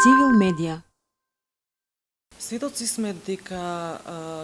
Цивил медија. Сведоци сме дека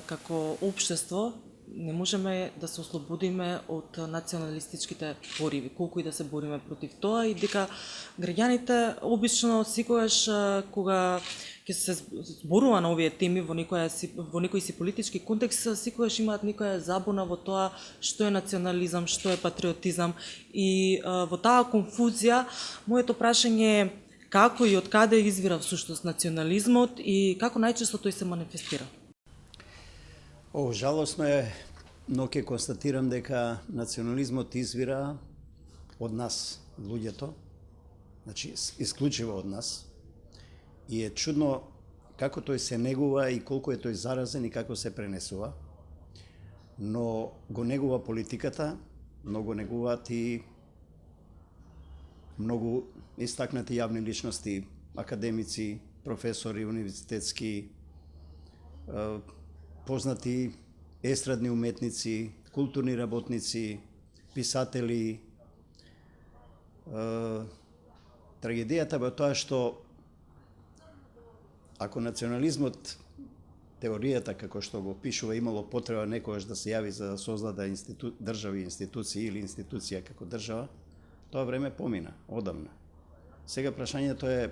како општество не можеме да се ослободиме од националистичките пориви, колку и да се бориме против тоа, и дека граѓаните обично секогаш кога ќе се зборува на овие теми во некој си политички контекст, секогаш имаат некоја забуна во тоа што е национализам, што е патриотизам, и во таа конфузија моето прашање е како и од каде извира всушност национализмот и како најчесто тој се манифестира? Жалосно е, но ќе констатирам дека национализмот извира од нас, луѓето, значи исклучиво од нас, и е чудно како тој се негува и колку е тој заразен и како се пренесува, но го негува политиката, но го негуваат и многу истакнати јавни личности, академици, професори, универзитетски, познати естрадни уметници, културни работници, писатели. Трагедијата во тоа што ако национализмот, теоријата како што го пишува, имало потреба некогаш да се јави за да создаде држави институции или институција како држава, тоа време помина, одамна. Сега прашањето е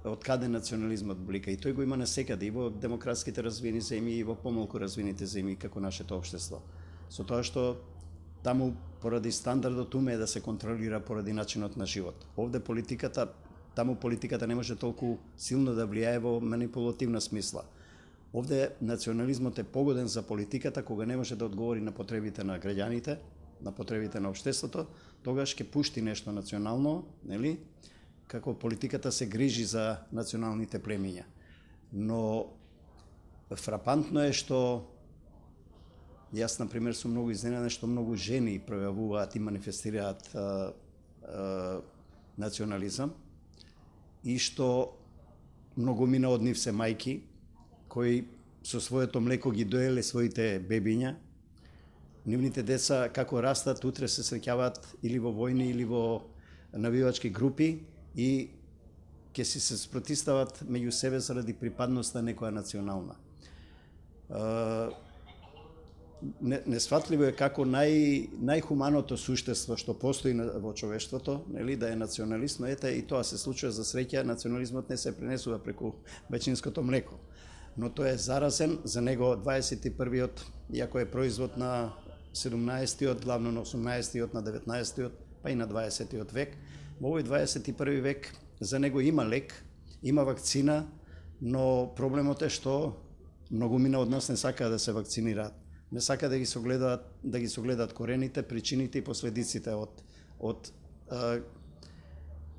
од каде национализмот блика, и тој го има насекаде, и во демократските развиени земји, и во помалку развиените земји како нашето општество. Со тоа што таму поради стандардот уме да се контролира поради начинот на живот. Овде таму политиката не може толку силно да влијае во манипулативна смисла. Овде национализмот е погоден за политиката кога не може да одговори на потребите на граѓаните, на потребите на општеството, тогаш ќе пушти нешто национално, нели? Како политиката се грижи за националните племиња. Но фрапантно е што јас, например, сум многу изненаден што многу жени пројавуваат и манифестираат национализам, и што многумина од нив се мајки кои со своето млеко ги доеле своите бебиња. Нивните деца како растат, утре се среќаваат или во војни или во навивачки групи и ќе си се спротистават меѓу себе заради припадноста некоја национална. Несфатливо е како најхуманото суштество што постои во човештвото, нели, да е националист, но ете и тоа се случува за среќа, национализмот не се пренесува преку бајчинското млеко. Но тој е заразен, за него 21-виот, иако е производ на 17-тиот, главно на 18-тиот, на 19-тиот, па и на 20-тиот век. Во овој 21 век за него има лек, има вакцина, но проблемот е што многумина од нас не сакаат да се вакцинираат. Не сака да ги согледаат корените, причините и последиците од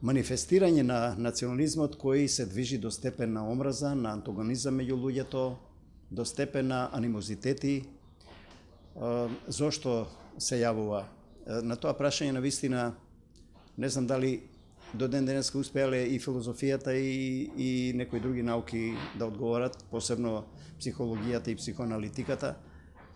манифестирање на национализмот кој се движи до степен на омраза, на антагонизам меѓу луѓето, до степен на анимозитети. Зошто се јавува? На тоа прашање на вистина не знам дали до ден денеска успеале и филозофијата и некои други науки да одговорат, посебно психологијата и психоаналитиката.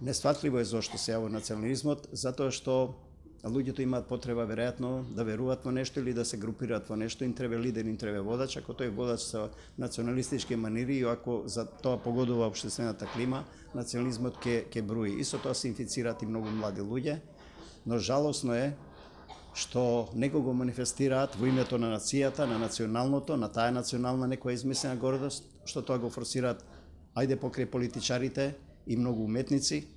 Несфатливо е зошто се јавува национализмот, затоа што луѓето имаат потреба веројатно да веруваат во нешто или да се групираат во нешто, им треба лидер, им треба водач. Ако тој водач со националистички манири и ако за тоа погодува општествената клима, национализмот ќе бруи. И со тоа се инфицираат и многу млади луѓе, но жалосно е што него го манифестираат во името на нацијата, на националното, на таа национална некоја измислена гордост, што тоа го форсираат ајде покрај политичарите и многу уметници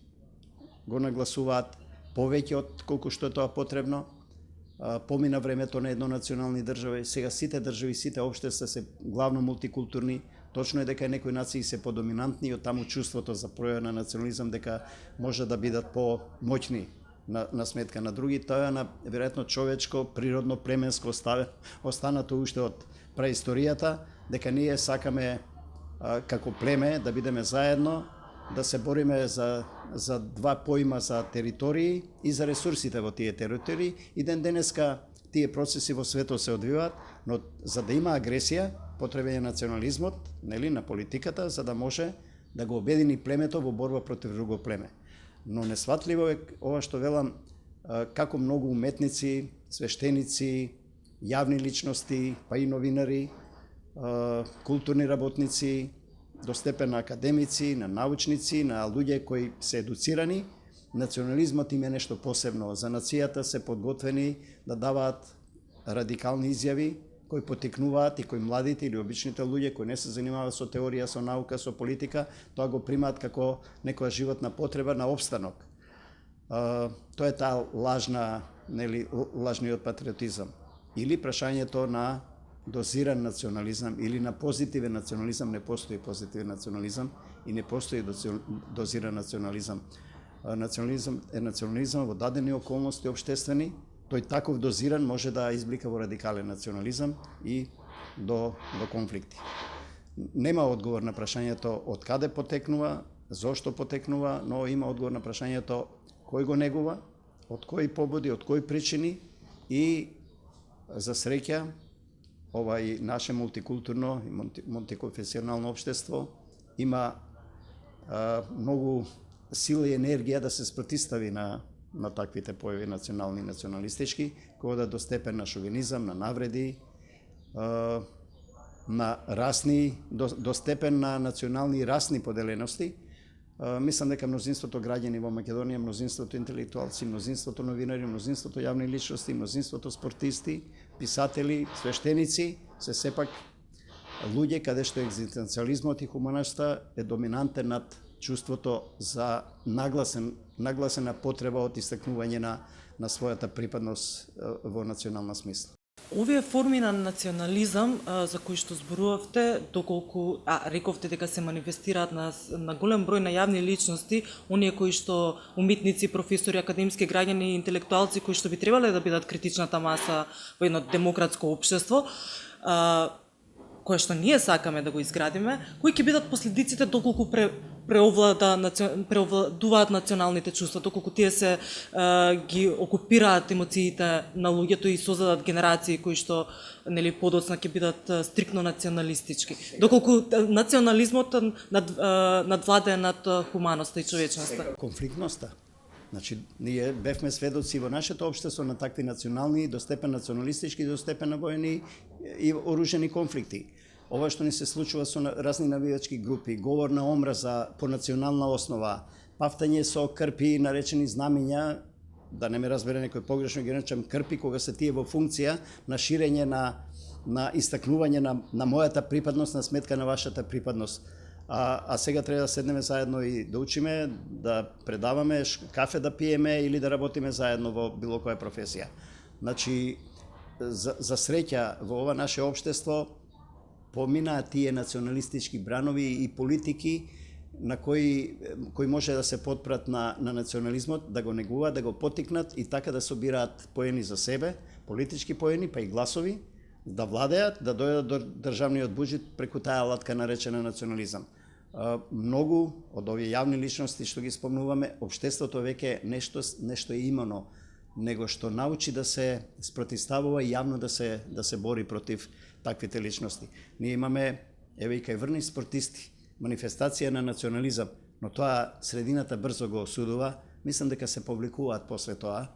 го нагласуваат повеќе од колку што е тоа потребно. Помина времето на еднонационални држави, сега сите држави, сите општества се главно мултикултурни. Точно е дека некои нации се подоминантни и од таму чувството за пројава на национализам дека може да бидат помоćни на сметка на други. Тоа е на веројатно човечко, природно, племенско останато уште од праисторијата, дека ние сакаме како племе да бидеме заедно, да се бориме за два поима, за територии и за ресурсите во тие територии. И ден денеска тие процеси во светот се одвиваат, но за да има агресија, потребен е национализмот, нели, на политиката, за да може да го обедини племето во борба против друго племе. Но несватливо е ова што велам, како многу уметници, свештеници, јавни личности, па и новинари културни работници, до степен на академици, на научници, на луѓе кои се едуцирани. Национализмот им е нешто посебно. За нацијата се подготвени да даваат радикални изјави кои потекнуваат и кои младите или обичните луѓе кои не се занимаваат со теорија, со наука, со политика, тоа го примаат како некоја животна потреба на опстанок. Тоа е таа лажниот патриотизам. Или прашањето на дозиран национализам или на позитивен национализам. Не постои позитивен национализам и не постои дозиран национализам. Национализам е национализам во дадени околности обштествени. Тој таков дозиран може да изблика во радикален национализам и до конфликти. Нема одговор на прашањето од каде потекнува, зошто потекнува, но има одговор на прашањето кој го негува, од кои побуди, од кои причини и за среќа ова и наше мултикултурно и мултиконфесионално општество има многу сила и енергија да се спротистави на таквите појави национални и националистички, кои одат до степен на шовинизам, на навреди, на расни, до степен на национални и расни поделености. Мислам дека мнозинството граѓани во Македонија, мнозинството интелектуалци, мнозинството новинари, мнозинството јавни личности, мнозинството спортисти, писатели, свештеници се сепак луѓе каде што екзистенцијализмот и хуманоста е доминантен над чувството за нагласена потреба од истакнување на својата припадност во национална смисла. Овие форми на национализам за кои што зборувавте, доколку рековте дека се манифестираат на голем број на јавни личности, оние кои што уметници, професори, академски граѓани и интелектуалци кои што би требале да бидат критичната маса во едно демократско општество, кое што ние сакаме да го изградиме, кои ќе бидат последиците доколку преовладуваат националните чувства, доколку тие се ги окупираат емоциите на луѓето и создадат генерации кои што подоцна ќе бидат стриктно националистички. Доколку национализмот надвладее над хуманоста и човечноста. Конфликтноста. Значи, ние бевме сведоци во нашето општество на такви национални, до степен националистички, до степен на воени и оружени конфликти. Ова што ни се случува со разни навијачки групи, говор на омраза по национална основа, пафтање со крпи наречени знамиња, да не ме разбере некој погрешно ги наречам крпи, кога се тие во функција на ширење на истакнување на мојата припадност на сметка на вашата припадност. А сега треба да седнеме заедно и да учиме, да предаваме, кафе да пиеме или да работиме заедно во било која професија. Значи, за среќа во ова наше општество поминаат тие националистички бранови и политики на кои може да се потпрат на национализмот, да го негуваат, да го потикнат и така да собираат поени за себе, политички поени, па и гласови, да владеат, да дојдат до државниот буџет преку таа алатка наречена национализам. Многу од овие јавни личности што ги спомнуваме, општеството веќе нешто е имано, него што научи да се спротиставува и јавно да се бори против таквите личности. Ние имаме, еве и кај врни спортисти, манифестација на национализам, но тоа средината брзо го осудува. Мислам дека се повлекуваат после тоа.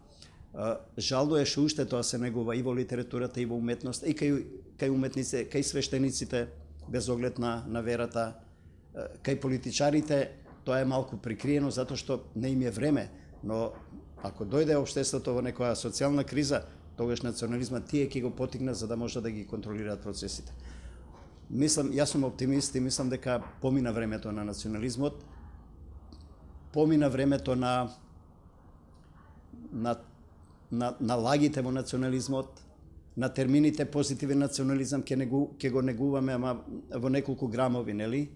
Жално е што уште тоа се негува и во литературата, и во уметност, и кај уметниците, кај свештениците, без оглед на верата, кај политичарите, тоа е малку прикриено, затоа што не им е време, но ако дојде општеството во некоја социјална криза, тогаш национализмот тие ќе го потикнат за да може да ги контролираат процесите. Мислам, јас сум оптимист и мислам дека помина времето на национализмот, помина времето на лагите во национализмот, на термините позитивен национализам ќе го негуваме, ама во неколку грамови, нели?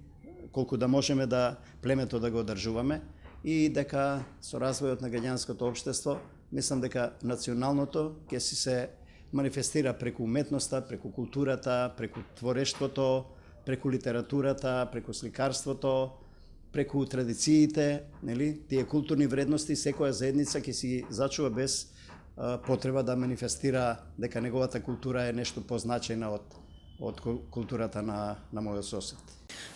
Колку да можеме да племето да го одржуваме и дека со развојот на граѓанското општество, мислам дека националното ќе си се манифестира преку уметноста, преку културата, преку творештвото, преку литературата, преку сликарството, преку традициите, нели? Тие културни вредности секоја заедница ќе си зачува без потреба да манифестира дека неговата култура е нешто позначајна од културата на мојот сосед.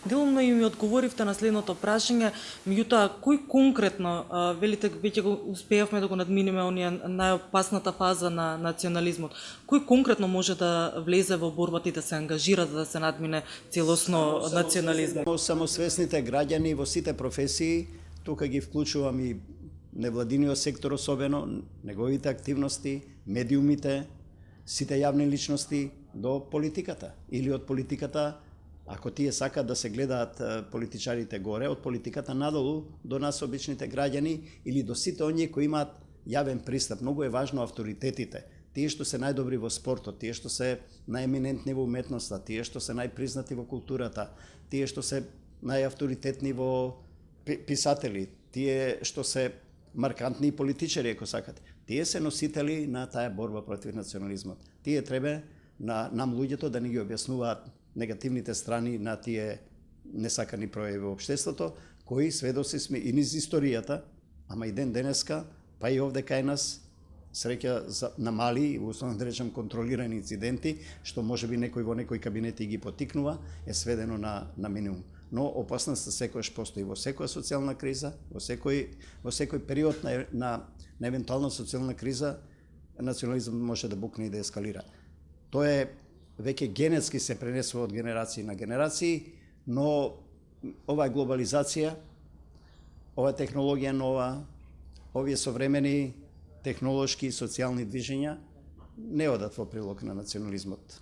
Делумно и ми одговоривте на следното прашање, меѓутоа кој конкретно, велите веќе го успеавме да го надминеме онија најопасната фаза на национализмот, кој конкретно може да влезе во борбата и да се ангажира за да се надмине целосно национализмот? Самосвесните граѓани во сите професии, тука ги вклучувам и невладиниот сектор особено, неговите активности, медиумите, сите јавни личности до политиката или од политиката. Ако тие сакаат да се гледаат политичарите горе, од политиката надолу до нас обичните граѓани или до сите оние кои имаат јавен пристап. Многу е важно авторитетите, тие што се најдобри во спортот, тие што се најеминентни во уметноста, тие што се најпризнати во културата, тие што се најавторитетни во писатели, тие што се маркантни политичари, ако сакате. Тие се носители на таа борба против национализмот. Тие треба на нам луѓето да ни ги објаснуваат негативните страни на тие несакани пројави во општеството, кои сведоци сме и низ историјата, ама и ден денеска, па и овде кај нас, среќа на мали, условно да речем контролирани инциденти, што можеби некој во некој кабинети ги потикнува, е сведено на минимум. Но опасноста секојаш постои во секоја социјална криза, во секој период на евентуална социјална криза, национализмот може да букне и да ескалира. Тоа е веќе генетски се пренесува од генерации на генерации, но оваа глобализација, оваа технологија нова, овие современи технолошки и социјални движења не одат во прилог на национализмот.